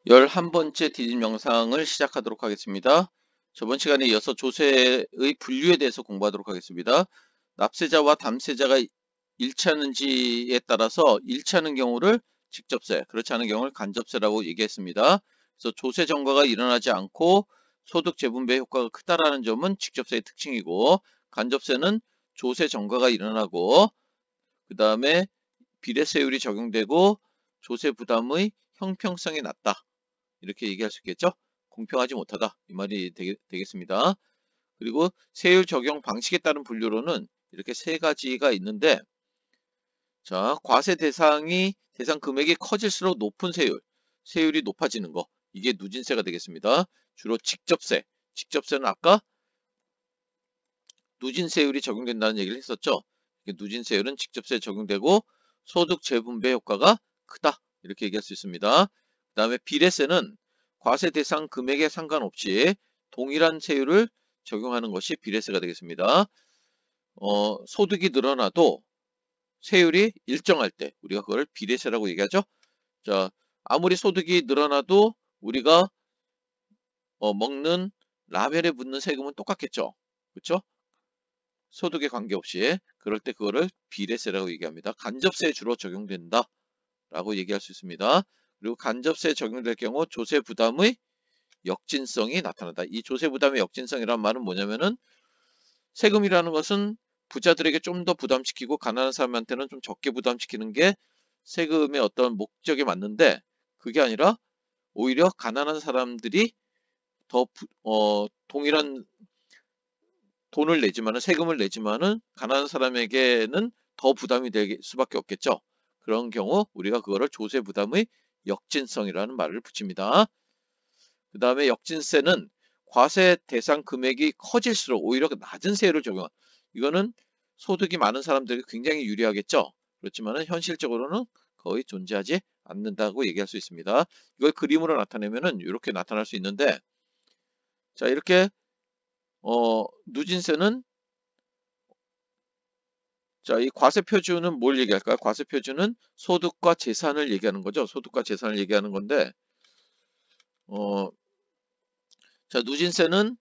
11번째 디귿 영상을 시작하도록 하겠습니다. 저번 시간에 이어서 조세의 분류에 대해서 공부하도록 하겠습니다. 납세자와 담세자가 일치하는지에 따라서 일치하는 경우를 직접세, 그렇지 않은 경우를 간접세라고 얘기했습니다. 그래서 조세 전가가 일어나지 않고 소득 재분배 효과가 크다라는 점은 직접세의 특징이고, 간접세는 조세 전가가 일어나고 그 다음에 비례세율이 적용되고 조세 부담의 형평성이 낮다, 이렇게 얘기할 수 있겠죠. 공평하지 못하다, 이 말이 되겠습니다. 그리고 세율 적용 방식에 따른 분류로는 이렇게 세 가지가 있는데, 자, 과세 대상 금액이 커질수록 높은 세율이 높아지는 거, 이게 누진세가 되겠습니다. 주로 직접세는 아까 누진세율이 적용된다는 얘기를 했었죠. 누진세율은 직접세에 적용되고 소득 재분배 효과가 크다, 이렇게 얘기할 수 있습니다. 그 다음에 비례세는 과세 대상 금액에 상관없이 동일한 세율을 적용하는 것이 비례세가 되겠습니다. 소득이 늘어나도 세율이 일정할 때 우리가 그걸 비례세라고 얘기하죠. 자, 아무리 소득이 늘어나도 우리가 먹는 라면에 붙는 세금은 똑같겠죠. 그렇죠? 소득에 관계없이. 그럴 때 그거를 비례세라고 얘기합니다. 간접세에 주로 적용된다 라고 얘기할 수 있습니다. 그리고 간접세에 적용될 경우 조세 부담의 역진성이 나타난다. 이 조세 부담의 역진성이란 말은 뭐냐면은, 세금이라는 것은 부자들에게 좀 더 부담시키고 가난한 사람한테는 좀 적게 부담시키는 게 세금의 어떤 목적에 맞는데, 그게 아니라 오히려 가난한 사람들이 더 동일한 돈을 내지만은, 세금을 내지만은 가난한 사람에게는 더 부담이 될 수밖에 없겠죠. 그런 경우 우리가 그거를 조세 부담의 역진성이라는 말을 붙입니다. 그 다음에 역진세는 과세 대상 금액이 커질수록 오히려 낮은 세율을 적용한, 이거는 소득이 많은 사람들에게 굉장히 유리하겠죠. 그렇지만은 현실적으로는 거의 존재하지 않는다고 얘기할 수 있습니다. 이걸 그림으로 나타내면은 이렇게 나타날 수 있는데, 자, 이렇게 누진세는, 자, 이 과세표준은 뭘 얘기할까요? 과세표준은 소득과 재산을 얘기하는 거죠. 소득과 재산을 얘기하는 건데, 자, 누진세는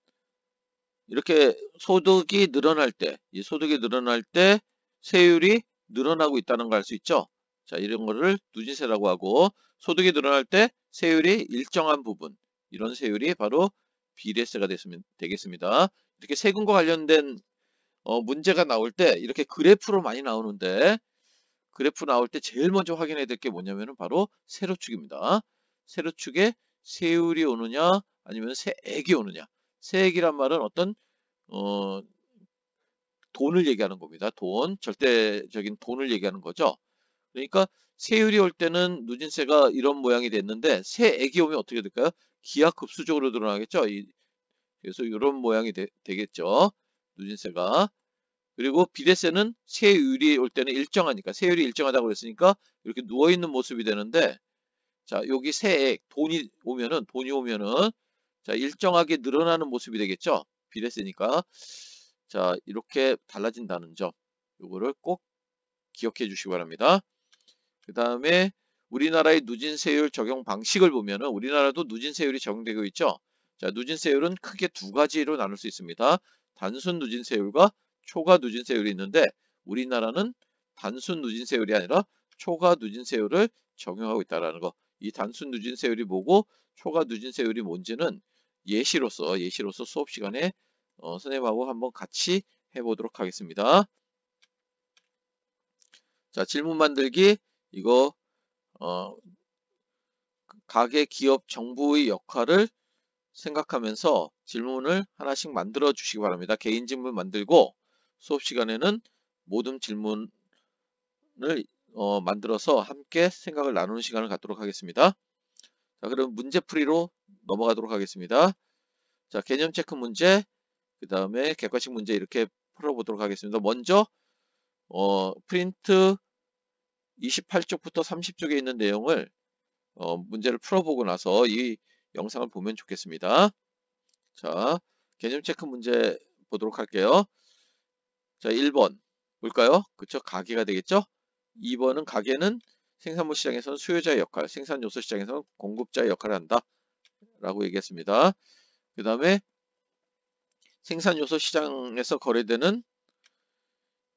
이렇게 소득이 늘어날 때, 이 소득이 늘어날 때 세율이 늘어나고 있다는 걸 알 수 있죠. 자, 이런 거를 누진세라고 하고, 소득이 늘어날 때 세율이 일정한 부분, 이런 세율이 바로 비례세가 되겠습니다. 이렇게 세금과 관련된 문제가 나올 때 이렇게 그래프로 많이 나오는데, 그래프 나올 때 제일 먼저 확인해야 될 게 뭐냐면은 바로 세로축입니다. 세로축에 세율이 오느냐 아니면 세액이 오느냐. 세액이란 말은 어떤 돈을 얘기하는 겁니다. 절대적인 돈을 얘기하는 거죠. 그러니까 세율이 올 때는 누진세가 이런 모양이 됐는데, 세액이 오면 어떻게 될까요? 기하급수적으로 늘어나겠죠. 그래서 이런 모양이 되겠죠. 누진세가. 그리고 비례세는 세율이 올 때는 일정하니까, 세율이 일정하다고 그랬으니까 이렇게 누워있는 모습이 되는데, 자, 여기 돈이 오면은 자, 일정하게 늘어나는 모습이 되겠죠. 비례세니까. 자, 이렇게 달라진다는 점, 요거를 꼭 기억해 주시기 바랍니다. 그 다음에 우리나라의 누진세율 적용 방식을 보면은, 우리나라도 누진세율이 적용되고 있죠. 자, 누진세율은 크게 두 가지로 나눌 수 있습니다. 단순 누진세율과 초과 누진세율이 있는데, 우리나라는 단순 누진세율이 아니라 초과 누진세율을 적용하고 있다는 거. 이 단순 누진세율이 뭐고 초과 누진세율이 뭔지는 예시로서 수업 시간에 선생님하고 한번 같이 해보도록 하겠습니다. 자, 질문 만들기. 이거 가계, 기업, 정부의 역할을 생각하면서 질문을 하나씩 만들어 주시기 바랍니다. 개인 질문 만들고 수업 시간에는 모든 질문을 만들어서 함께 생각을 나누는 시간을 갖도록 하겠습니다. 자, 그럼 문제풀이로 넘어가도록 하겠습니다. 자, 개념 체크 문제, 그 다음에 객관식 문제 이렇게 풀어보도록 하겠습니다. 먼저 프린트 28쪽부터 30쪽에 있는 내용을 문제를 풀어보고 나서 이 영상을 보면 좋겠습니다. 자, 개념 체크 문제 보도록 할게요. 자, 1번 뭘까요? 그쵸? 가계가 되겠죠? 2번은 가계는 생산물 시장에서는 수요자의 역할, 생산 요소 시장에서는 공급자의 역할을 한다 라고 얘기했습니다. 그 다음에 생산 요소 시장에서 거래되는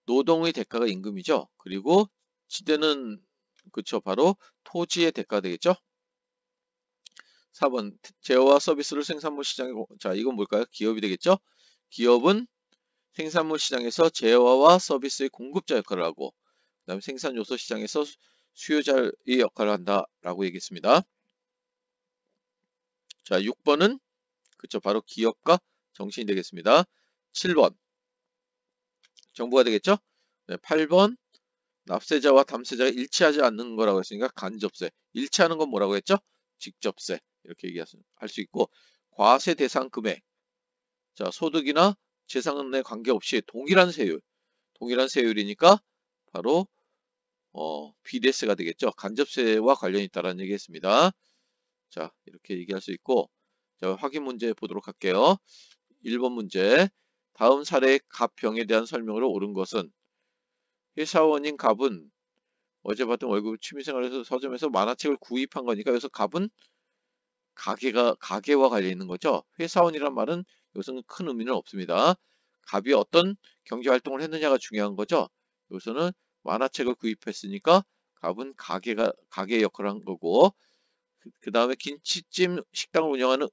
노동의 대가가 임금이죠. 그리고 지대는 그쵸, 바로 토지의 대가가 되겠죠. 4번 제어와 서비스를 생산물 시장에 자, 이건 뭘까요? 기업이 되겠죠. 기업은 생산물 시장에서 제어와 서비스의 공급자 역할을 하고, 그 다음에 생산 요소 시장에서 수요자의 역할을 한다라고 얘기했습니다. 자, 6번은 그쵸, 바로 기업과 정신이 되겠습니다. 7번 정부가 되겠죠. 네, 8번 납세자와 담세자가 일치하지 않는 거라고 했으니까 간접세. 일치하는 건 뭐라고 했죠? 직접세. 이렇게 얘기할 수 있고, 과세 대상 금액. 자, 소득이나 재산에 관계없이 동일한 세율. 동일한 세율이니까 바로 비례세가 되겠죠. 간접세와 관련이 있다는 얘기했습니다. 자, 이렇게 얘기할 수 있고, 자, 확인 문제 보도록 할게요. 1번 문제. 다음 사례의 갑병에 대한 설명으로 옳은 것은, 회사원인 갑은 어제 받은 월급 취미생활에서 서점에서 만화책을 구입한 거니까 여기서 갑은 가게와 관련 있는 거죠. 회사원이란 말은 여기서는 큰 의미는 없습니다. 갑이 어떤 경제활동을 했느냐가 중요한 거죠. 여기서는 만화책을 구입했으니까 갑은 가게 역할을 한 거고, 그 다음에 김치찜 식당을 운영하는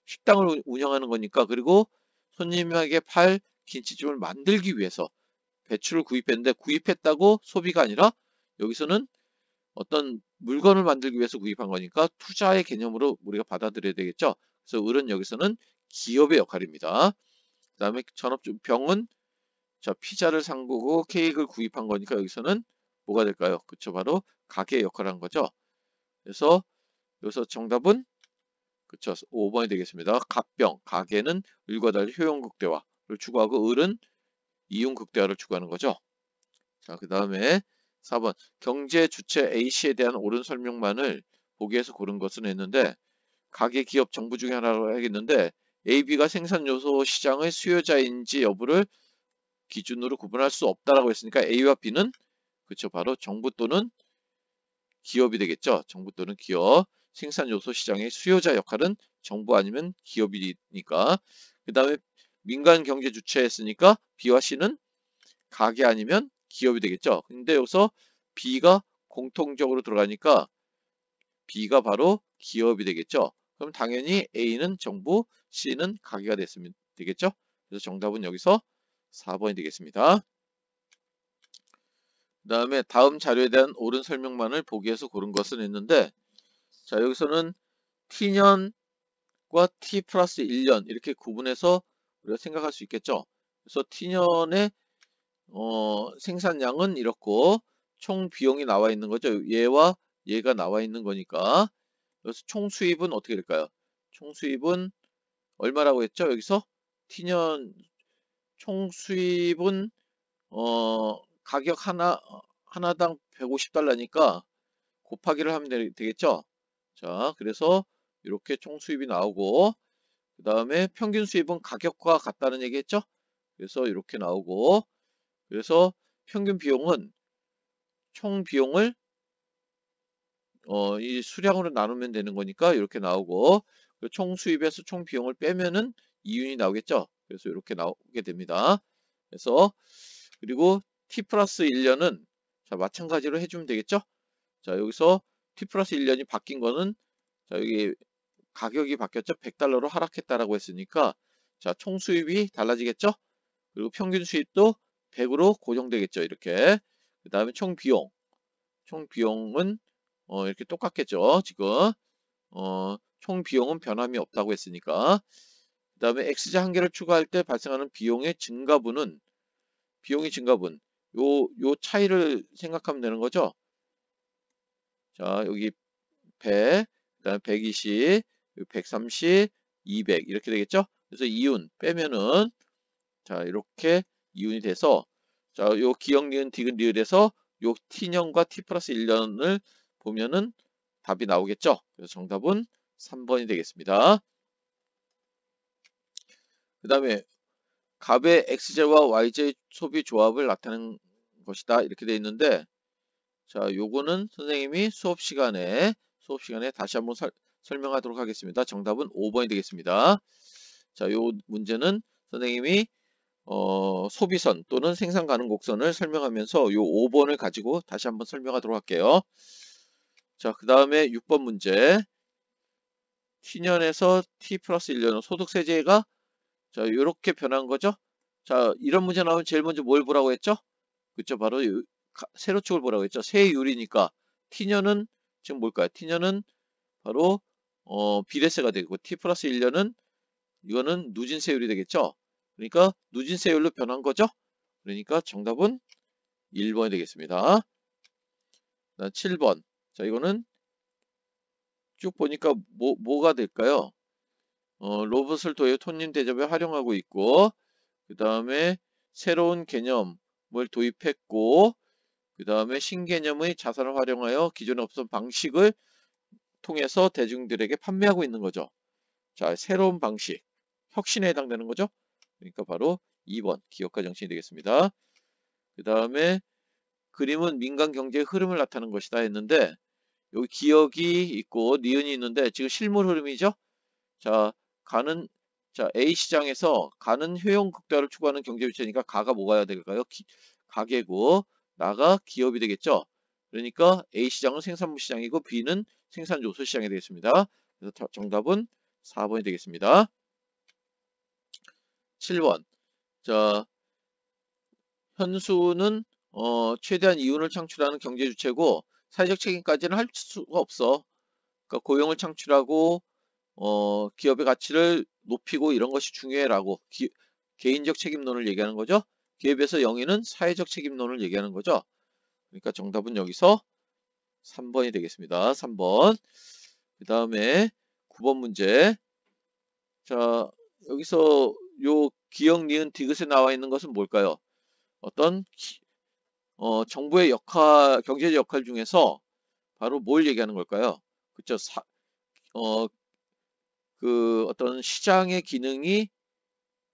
식당을 운영하는 거니까, 그리고 손님에게 팔 김치찜을 만들기 위해서 배추를 구입했는데, 구입했다고 소비가 아니라 여기서는 어떤 물건을 만들기 위해서 구입한 거니까 투자의 개념으로 우리가 받아들여야 되겠죠. 그래서 을은 여기서는 기업의 역할입니다. 그 다음에 병은 자, 피자를 산 거고 케이크를 구입한 거니까 여기서는 뭐가 될까요? 그쵸, 바로 가게의 역할을 한 거죠. 그래서 여기서 정답은 그쵸, 5번이 되겠습니다. 갑병, 가게는 을과 달리 효용 극대화를 추구하고 을은 이용 극대화를 추구하는 거죠. 자, 그 다음에 4번 경제 주체 A씨에 대한 옳은 설명만을 보기에서 고른 것은 했는데, 가계 기업 정부 중에 하나로 하겠는데 AB가 생산 요소 시장의 수요자인지 여부를 기준으로 구분할 수 없다라고 했으니까 A와 B는 그쵸, 바로 정부 또는 기업이 되겠죠. 정부 또는 기업. 생산 요소 시장의 수요자 역할은 정부 아니면 기업이니까. 그 다음에 민간 경제 주체했으니까 B와 C는 가게 아니면 기업이 되겠죠. 근데 여기서 B가 공통적으로 들어가니까 B가 바로 기업이 되겠죠. 그럼 당연히 A는 정부, C는 가게가 됐으면 되겠죠. 그래서 정답은 여기서 4번이 되겠습니다. 그 다음에 다음 자료에 대한 옳은 설명만을 보기에서 고른 것은 했는데, 자, 여기서는 T년과 T 플러스 1년 이렇게 구분해서 우리가 생각할 수 있겠죠. 그래서 T년의 생산량은 이렇고 총 비용이 나와 있는 거죠. 얘와 얘가 나와 있는 거니까. 그래서 총 수입은 어떻게 될까요? 총 수입은 얼마라고 했죠? 여기서 T년 총 수입은 가격 하나당 150달러니까 곱하기를 하면 되겠죠? 자, 그래서 이렇게 총 수입이 나오고, 그 다음에 평균 수입은 가격과 같다는 얘기했죠? 그래서 이렇게 나오고, 그래서 평균 비용은 총 비용을 이 수량으로 나누면 되는 거니까 이렇게 나오고, 총 수입에서 총 비용을 빼면은 이윤이 나오겠죠. 그래서 이렇게 나오게 됩니다. 그래서 그리고 T 플러스 1년은 자, 마찬가지로 해주면 되겠죠. 자, 여기서 T 플러스 1년이 바뀐 거는 자, 여기 가격이 바뀌었죠. 100달러로 하락했다라고 했으니까 자, 총 수입이 달라지겠죠. 그리고 평균 수입도 100으로 고정되겠죠. 이렇게. 그 다음에 총 비용은 이렇게 똑같겠죠. 지금 총 비용은 변함이 없다고 했으니까. 그 다음에 X자 한 개를 추가할 때 발생하는 비용의 증가분은 요 차이를 생각하면 되는 거죠. 자, 여기 100, 그 다음에 120, 130, 200 이렇게 되겠죠. 그래서 이윤 빼면은 자, 이렇게 이윤이 돼서 자, 요 기역 니은 디귿 리을에서 요 T년과 T 플러스 1년을 보면은 답이 나오겠죠. 그래서 정답은 3번이 되겠습니다. 그 다음에 갑의 XJ와 YJ 소비 조합을 나타내는 것이다. 이렇게 되어 있는데 자, 요거는 선생님이 수업 시간에 다시 한번 설명하도록 하겠습니다. 정답은 5번이 되겠습니다. 자, 요 문제는 선생님이 소비선 또는 생산 가능 곡선을 설명하면서 요 5번을 가지고 다시 한번 설명하도록 할게요. 자, 그 다음에 6번 문제. T년에서 T 플러스 1년은 소득세제가 자, 요렇게 변한 거죠. 자, 이런 문제 나오면 제일 먼저 뭘 보라고 했죠? 그쵸, 바로 세로축을 보라고 했죠. 세율이니까 T년은 지금 뭘까요? T년은 바로 비례세가 되고 T 플러스 1년은 이거는 누진세율이 되겠죠. 그러니까 누진세율로 변한 거죠. 그러니까 정답은 1번이 되겠습니다. 7번. 자, 이거는 쭉 보니까 뭐가 될까요? 로봇을 도입 손님 대접에 활용하고 있고, 그 다음에 새로운 개념을 도입했고, 그 다음에 신개념의 자산을 활용하여 기존에 없던 방식을 통해서 대중들에게 판매하고 있는 거죠. 자, 새로운 방식, 혁신에 해당되는 거죠. 그러니까 바로 2번 기업가 정신이 되겠습니다. 그 다음에 그림은 민간 경제의 흐름을 나타내는 것이다 했는데 여기 기억이 있고 니은이 있는데 지금 실물 흐름이죠. 자, 자, A 시장에서 가는 효용 극대화를 추구하는 경제 주체니까 가가 뭐가 해야 될까요? 가계고 나가 기업이 되겠죠. 그러니까 A 시장은 생산물 시장이고 B는 생산 요소 시장이 되겠습니다. 그래서 정답은 4번이 되겠습니다. 7번. 자, 현수는 최대한 이윤을 창출하는 경제 주체고 사회적 책임까지는 할 수가 없어. 그러니까 고용을 창출하고 기업의 가치를 높이고 이런 것이 중요해라고 개인적 책임론을 얘기하는 거죠. 기업에서 영위는 사회적 책임론을 얘기하는 거죠. 그러니까 정답은 여기서 3번이 되겠습니다. 3번. 그 다음에 9번 문제. 자, 여기서 요 기역, 니은, 디귿에 나와 있는 것은 뭘까요? 어떤 정부의 경제적 역할 중에서 바로 뭘 얘기하는 걸까요? 그쵸? 어떤 시장의 기능이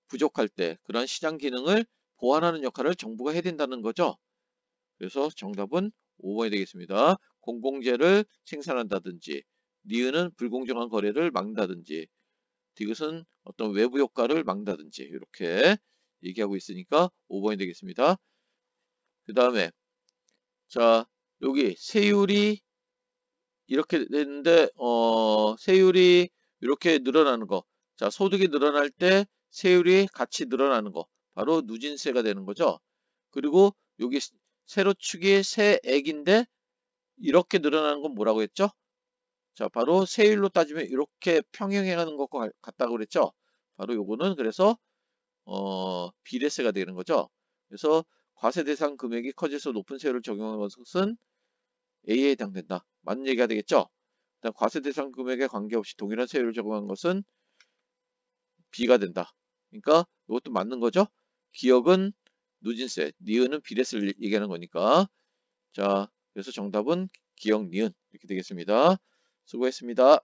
부족할 때 그런 시장 기능을 보완하는 역할을 정부가 해야 된다는 거죠. 그래서 정답은 5번이 되겠습니다. 공공재를 생산한다든지 니은은 불공정한 거래를 막는다든지 디귿은 어떤 외부 효과를 막는다든지 이렇게 얘기하고 있으니까 5번이 되겠습니다. 그 다음에 자, 여기 세율이 이렇게 됐는데 세율이 이렇게 늘어나는 거. 자, 소득이 늘어날 때 세율이 같이 늘어나는 거. 바로 누진세가 되는 거죠. 그리고 여기 세로축이 세액인데 이렇게 늘어나는 건 뭐라고 했죠? 자, 바로 세율로 따지면 이렇게 평행해가는 것과 같다고 그랬죠? 바로 요거는 그래서 비례세가 되는 거죠. 그래서 과세 대상 금액이 커져서 높은 세율을 적용한 것은 A에 해당된다. 맞는 얘기가 되겠죠? 일단 과세 대상 금액에 관계없이 동일한 세율을 적용한 것은 B가 된다. 그러니까 이것도 맞는 거죠? 기억은 누진세, 니은은 비례세를 얘기하는 거니까. 자, 그래서 정답은 기억, 니은 이렇게 되겠습니다. 수고했습니다.